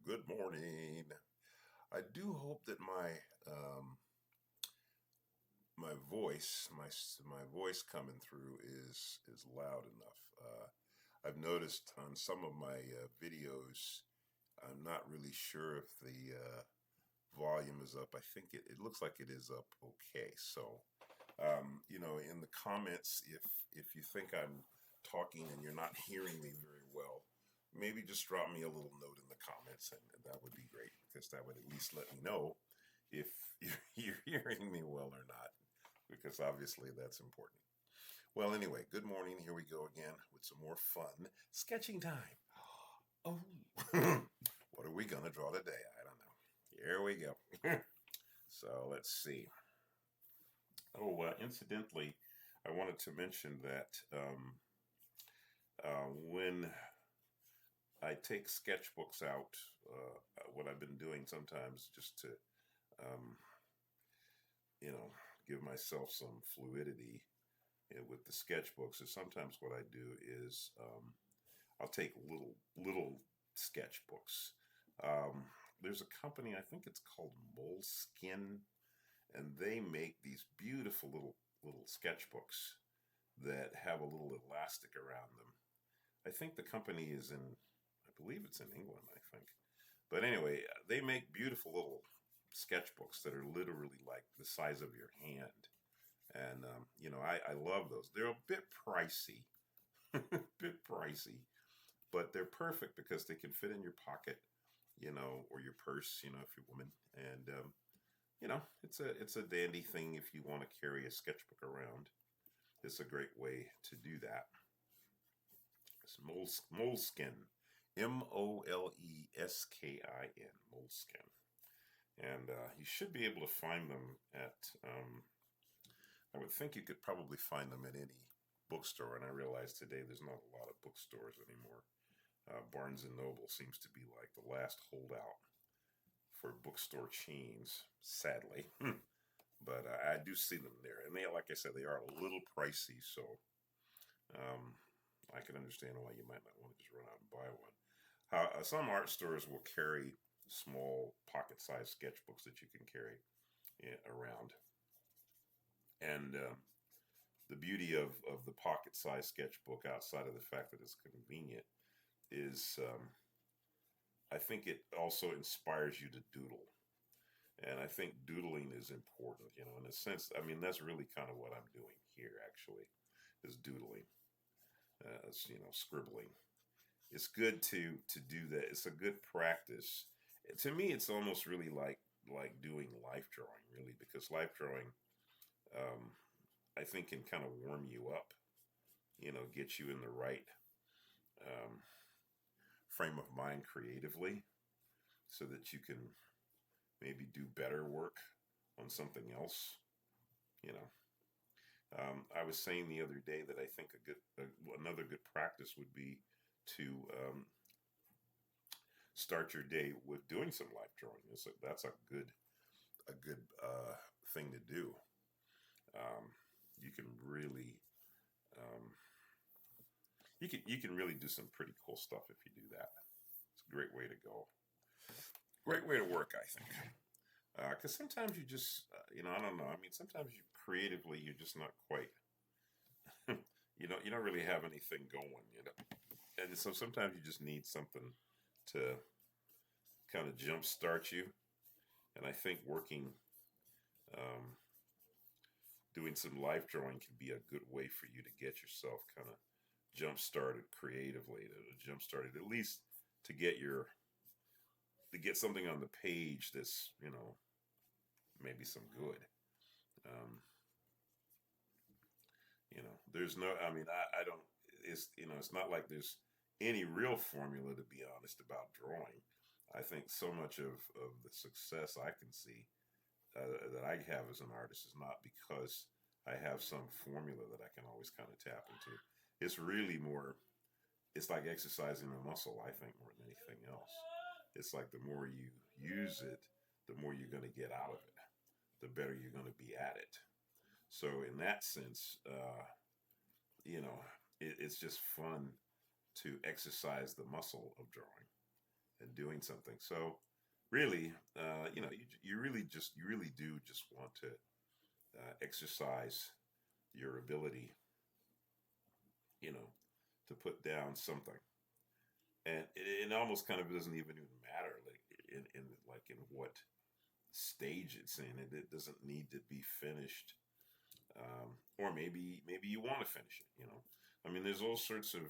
Good morning. I do hope that my voice, my voice coming through is loud enough. I've noticed on some of my videos, I'm not really sure if the volume is up. I think it looks like it is up okay. So, in the comments, if you think I'm talking and you're not hearing me very well, maybe just drop me a little note in the comments, and that would be great because that would at least let me know if you're hearing me well or not, because obviously that's important. Well, anyway, good morning. Here we go again with some more fun sketching time. Oh, what are we gonna draw today? I don't know. Here we go. So let's see. Oh, incidentally, I wanted to mention that when I take sketchbooks out, what I've been doing sometimes just to, um, you know, give myself some fluidity with the sketchbooks is sometimes what I do is I'll take little sketchbooks. Um, there's a company, I think it's called Moleskin, and they make these beautiful little sketchbooks that have a little elastic around them. I think the company is I believe it's in England, I think. But anyway, they make beautiful little sketchbooks that are literally like the size of your hand. And, I love those. They're a bit pricey, bit pricey, but they're perfect because they can fit in your pocket, or your purse, if you're a woman. And, it's a dandy thing if you want to carry a sketchbook around. It's a great way to do that. It's Moleskin, Moleskin, Moleskin, and you should be able to find them at. I would think you could probably find them at any bookstore, and I realize today there's not a lot of bookstores anymore. Barnes and Noble seems to be like the last holdout for bookstore chains, sadly. But I do see them there, and they, like I said, they are a little pricey, so um, I can understand why you might not want to just run out and buy one. Some art stores will carry small pocket-sized sketchbooks that you can carry around, and the beauty of the pocket-sized sketchbook, outside of the fact that it's convenient, is I think it also inspires you to doodle. And I think doodling is important, in a sense. I mean, that's really kind of what I'm doing here, actually, is doodling, scribbling. It's good to do that. It's a good practice. To me, it's almost really like doing life drawing, really, because life drawing, um, I think, can kind of warm you up, get you in the right um, frame of mind creatively, so that you can maybe do better work on something else. You know, I was saying the other day that I think another good practice would be to start your day with doing some life drawing. That's a good thing to do. Um, you can really um, you can really do some pretty cool stuff if you do that. It's a great way to go. Great way to work, I think. Because sometimes you just, I don't know. I mean, sometimes you creatively, you're just not quite, you don't really have anything going. And so sometimes you just need something to kind of jumpstart you. And I think um, doing some life drawing can be a good way for you to get yourself kind of jump started creatively, to jump started at least to get something on the page that's maybe some good. Um, there's no, I mean, I don't, it's not like there's any real formula, to be honest, about drawing. I think so much of the success I can see that I have as an artist is not because I have some formula that I can always kind of tap into. It's really more, it's like exercising a muscle, I think, more than anything else. It's like the more you use it, the more you're going to get out of it, the better you're going to be at it. So in that sense, you know, it's just fun to exercise the muscle of drawing. and doing something. So really, you really do just want to exercise your ability, you know, to put down something. And it almost kind of doesn't even matter, like in what stage it's in. It doesn't need to be finished, or maybe you want to finish it. I mean, there's all sorts of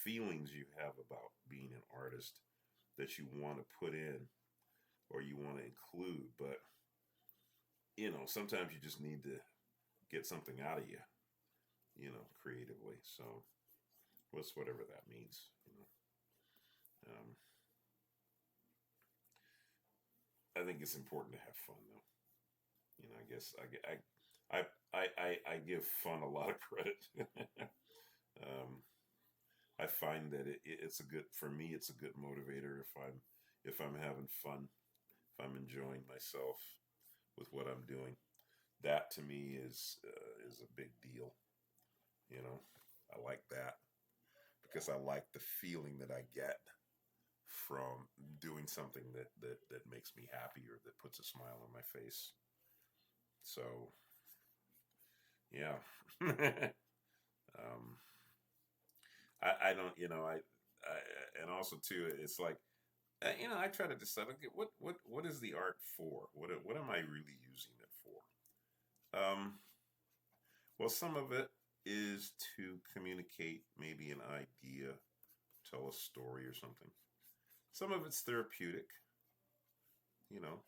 feelings you have about being an artist that you want to put in or you want to include, but sometimes you just need to get something out of you, creatively. So whatever that means. I think it's important to have fun, though. I guess I give fun a lot of credit. um, I find that it's a good, for me. It's a good motivator if I'm having fun, if I'm enjoying myself with what I'm doing. That to me is a big deal. I like that because I like the feeling that I get from doing something that makes me happy or that puts a smile on my face. So yeah. um, I don't, and also too, it's like, I try to decide, okay, what is the art for? What am I really using it for? Well, some of it is to communicate maybe an idea, tell a story or something. Some of it's therapeutic, you know,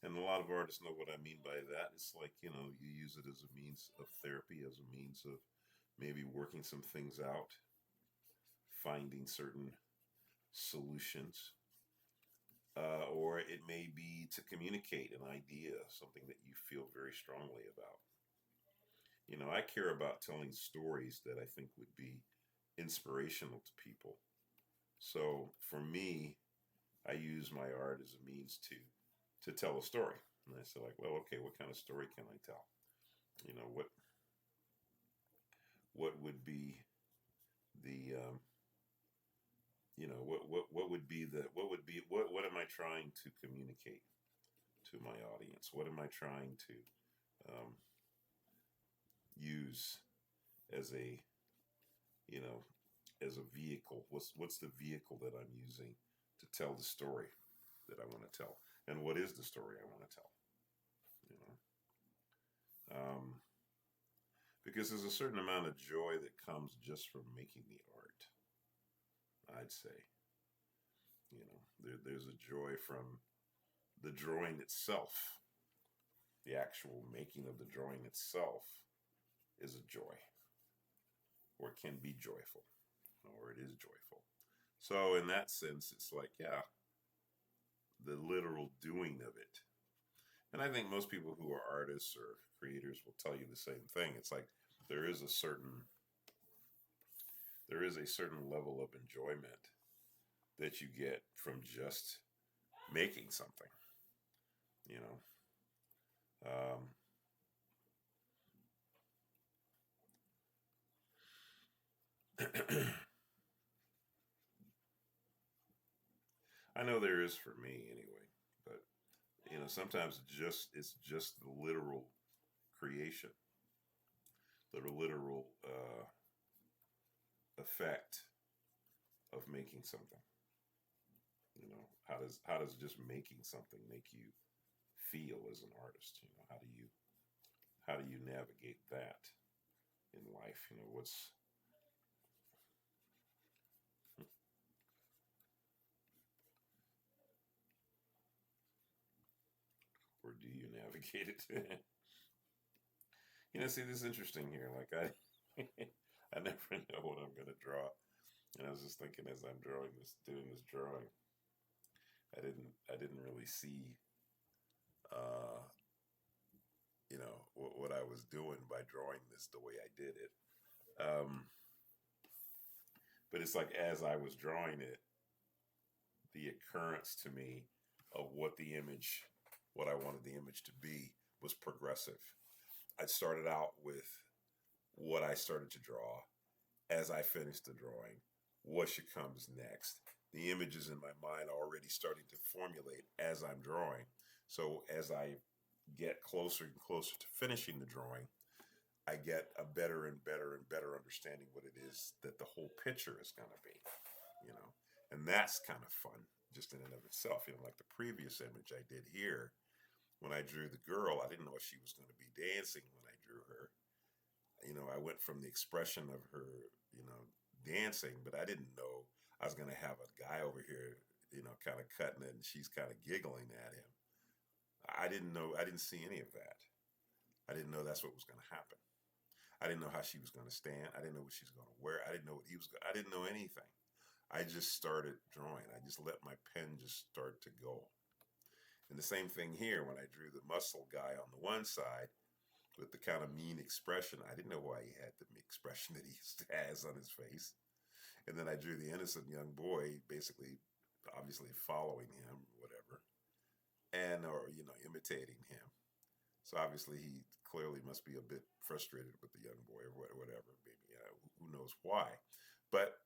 and a lot of artists know what I mean by that. It's like, you use it as a means of therapy, as a means of maybe working some things out, finding certain solutions. Or it may be to communicate an idea, something that you feel very strongly about. I care about telling stories that I think would be inspirational to people. So for me, I use my art as a means to tell a story. And I say, like, well, okay, what kind of story can I tell? You know, what would be the what would be the what am I trying to communicate to my audience? What am I trying to um, use as a you know as a vehicle? What's the vehicle that I'm using to tell the story that I want to tell? And what is the story I want to tell? You know, because there's a certain amount of joy that comes just from making the art. I'd say, there's a joy from the drawing itself. The actual making of the drawing itself is a joy, or it can be joyful, or it is joyful. So in that sense, it's like, yeah, the literal doing of it. And I think most people who are artists or creators will tell you the same thing. It's like there is a certain level of enjoyment that you get from just making something. You know, I know there is for me anyway. But sometimes it's just the literal creation, the literal effect of making something. How does just making something make you feel as an artist? How do you navigate that in life? What's or do you navigate it? See, this is interesting here. Like I never know what I'm gonna draw. And I was just thinking as I'm doing this drawing, I didn't really see uh, what I was doing by drawing this the way I did it. Um, but it's like as I was drawing it, the occurrence to me of what I wanted the image to be was progressive. I started out with what I started to draw. As I finished the drawing, what should comes next the images in my mind are already starting to formulate as I'm drawing. So as I get closer and closer to finishing the drawing, I get a better and better and better understanding what it is that the whole picture is going to be, you know. And that's kind of fun just in and of itself. You know, like the previous image I did here, when I drew the girl, I didn't know she was going to be dancing when I drew her. You know, I went from the expression of her, you know, dancing, but I didn't know I was going to have a guy over here, you know, kind of cutting it and she's kind of giggling at him. I didn't know, I didn't see any of that. I didn't know that's what was going to happen. I didn't know how she was going to stand. I didn't know what she was going to wear. I didn't know what he was. I didn't know anything. I just started drawing. I just let my pen just start to go. And the same thing here when I drew the muscle guy on the one side with the kind of mean expression. I didn't know why he had the expression that he has on his face. And then I drew the innocent young boy, basically, obviously following him, whatever, and or you know imitating him. So obviously he clearly must be a bit frustrated with the young boy or whatever. Maybe who knows why. But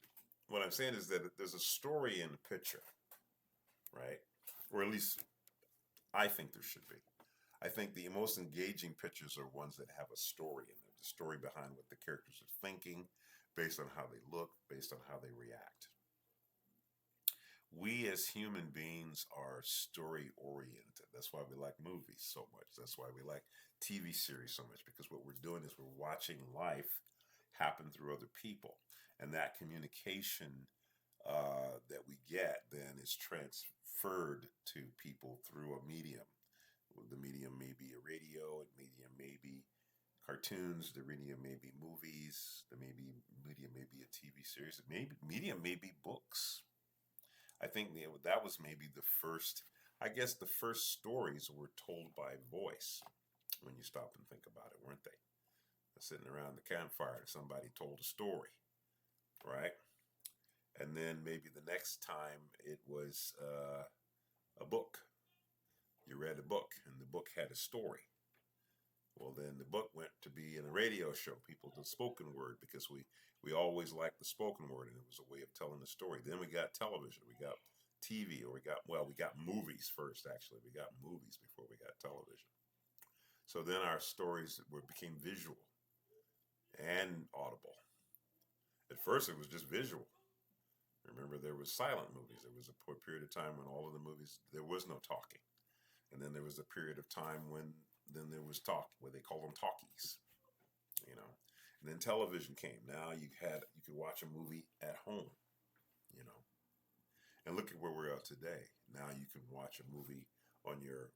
what I'm saying is that there's a story in the picture, right? Or at least I think there should be. I think the most engaging pictures are ones that have a story in them, the story behind what the characters are thinking, based on how they look, based on how they react. We as human beings are story oriented. That's why we like movies so much. That's why we like TV series so much, because what we're doing is we're watching life happen through other people. And that communication that we get then is transferred to people through a medium. The medium may be a radio, the medium may be cartoons, the medium may be movies, the medium may be a TV series, the medium may be books. I think that was maybe the first, I guess the first stories were told by voice when you stop and think about it, weren't they? Sitting around the campfire, somebody told a story, right? And then maybe the next time it was a book. You read a book, and the book had a story. Well, then the book went to be in a radio show. People did spoken word because we always liked the spoken word, and it was a way of telling the story. Then we got television, we got TV, or we got movies first. Actually, we got movies before we got television. So then our stories became visual and audible. At first, it was just visual. Remember, there was silent movies. There was a period of time when all of the movies there was no talking, and then there was a period of time when then there was talk, where they call them talkies, you know. And then television came. Now you could watch a movie at home, you know. And look at where we're at today. Now you can watch a movie on your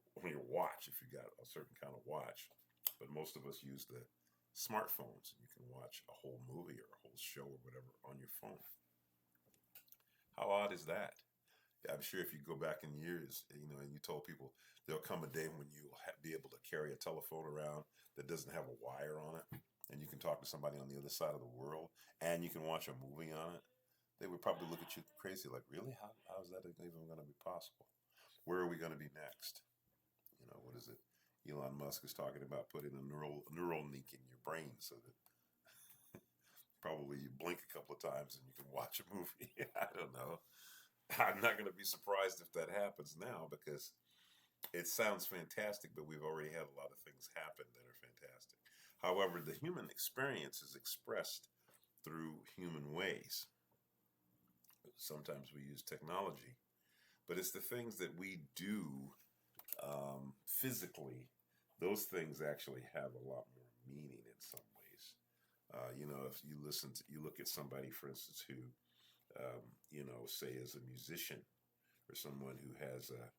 watch if you got a certain kind of watch. But most of us use the smartphones, and you can watch a whole movie or a whole show or whatever on your phone. How odd is that? Yeah, I'm sure if you go back in years, you know, and you told people there'll come a day when you'll be able to carry a telephone around that doesn't have a wire on it, and you can talk to somebody on the other side of the world, and you can watch a movie on it, they would probably look at you crazy, like, really? How is that even going to be possible? Where are we going to be next? You know, what is it? Elon Musk is talking about putting a neural link in your brain so that probably you blink a couple of times and you can watch a movie. I don't know. I'm not going to be surprised if that happens now, because it sounds fantastic, but we've already had a lot of things happen that are fantastic. However, the human experience is expressed through human ways. Sometimes we use technology, but it's the things that we do physically. Those things actually have a lot more meaning in some ways. You know, if you look at somebody, for instance, who you know, say as a musician or someone who has a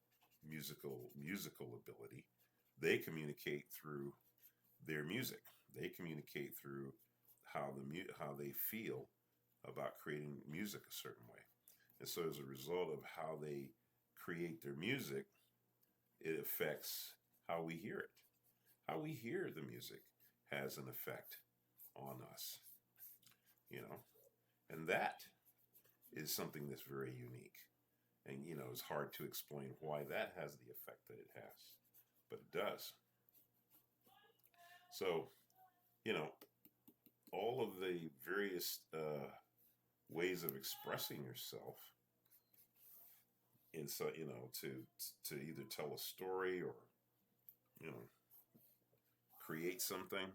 musical ability, they communicate through their music. They communicate through how they feel about creating music a certain way. And so as a result of how they create their music, it affects how we hear it. How we hear the music has an effect on us, you know, and that is something that's very unique. And, you know, it's hard to explain why that has the effect that it has, but it does. So, you know, all of the various ways of expressing yourself and so to either tell a story or you know create something.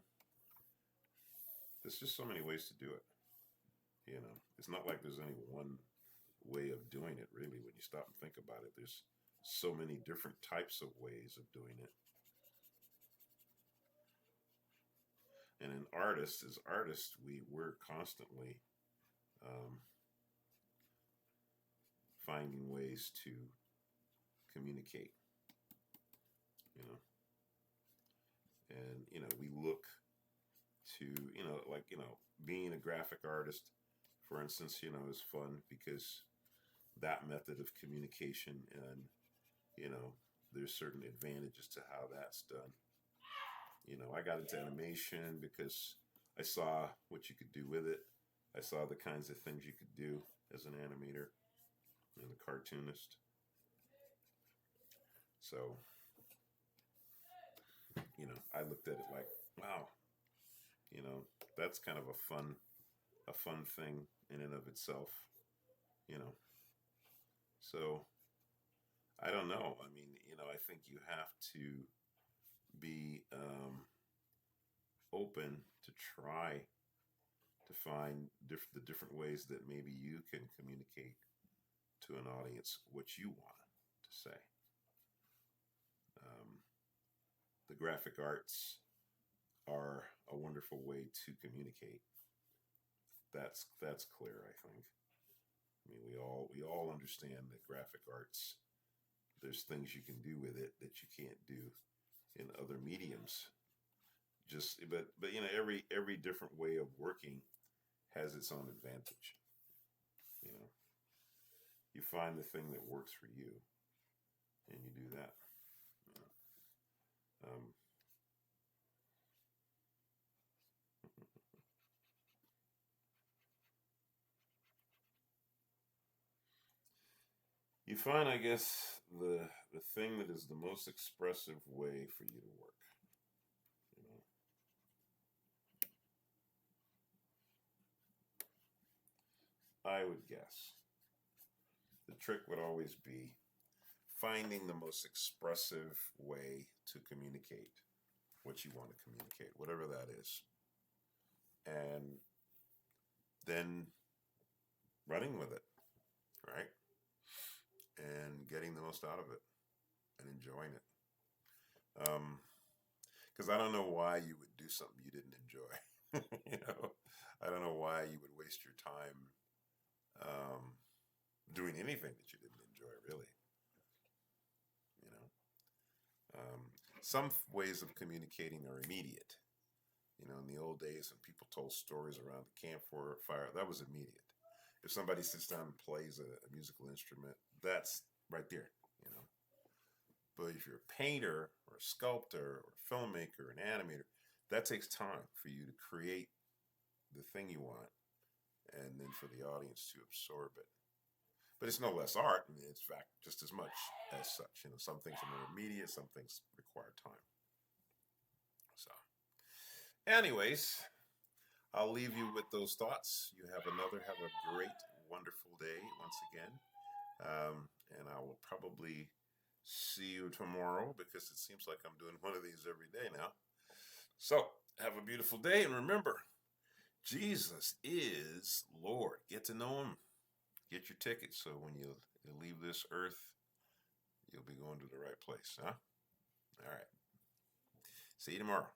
There's just so many ways to do it. It's not like there's any one way of doing it, really. When you stop and think about it, there's so many different types of ways of doing it. And an artist, as artists, we're constantly um, finding ways to communicate. You know, and we look to like being a graphic artist, for instance, is fun because that method of communication, and there's certain advantages to how that's done. I got into animation because I saw what you could do with it. I saw the kinds of things you could do as an animator and a cartoonist. So, I looked at it like, wow, you know, that's kind of a fun thing in and of itself, you know. So, I don't know. I mean, I think you have to be open to try to find the different ways that maybe you can communicate to an audience what you want to say. Um, the graphic arts are a wonderful way to communicate. That's clear, I think. I mean, we all understand that graphic arts, there's things you can do with it that you can't do in other mediums. But every different way of working has its own advantage. You know, you find the thing that works for you, and you do that. You know? You find, I guess, the thing that is the most expressive way for you to work. You know, I would guess the trick would always be finding the most expressive way to communicate what you want to communicate, whatever that is, and then running with it, right? And getting the most out of it and enjoying it. Because I don't know why you would do something you didn't enjoy. I don't know why you would waste your time doing anything that you didn't enjoy, really. You know, some ways of communicating are immediate. In the old days when people told stories around the campfire, that was immediate. If somebody sits down and plays a musical instrument, that's right there. But if you're a painter or a sculptor or a filmmaker, an animator, that takes time for you to create the thing you want and then for the audience to absorb it. But it's no less art. I mean, it's fact just as much as such. Some things are more immediate, some things require time. So, anyways, I'll leave you with those thoughts. Have a great, wonderful day once again. And I will probably see you tomorrow because it seems like I'm doing one of these every day now. So, have a beautiful day. And remember, Jesus is Lord. Get to know him. Get your ticket so when you leave this earth, you'll be going to the right place. Huh? All right. See you tomorrow.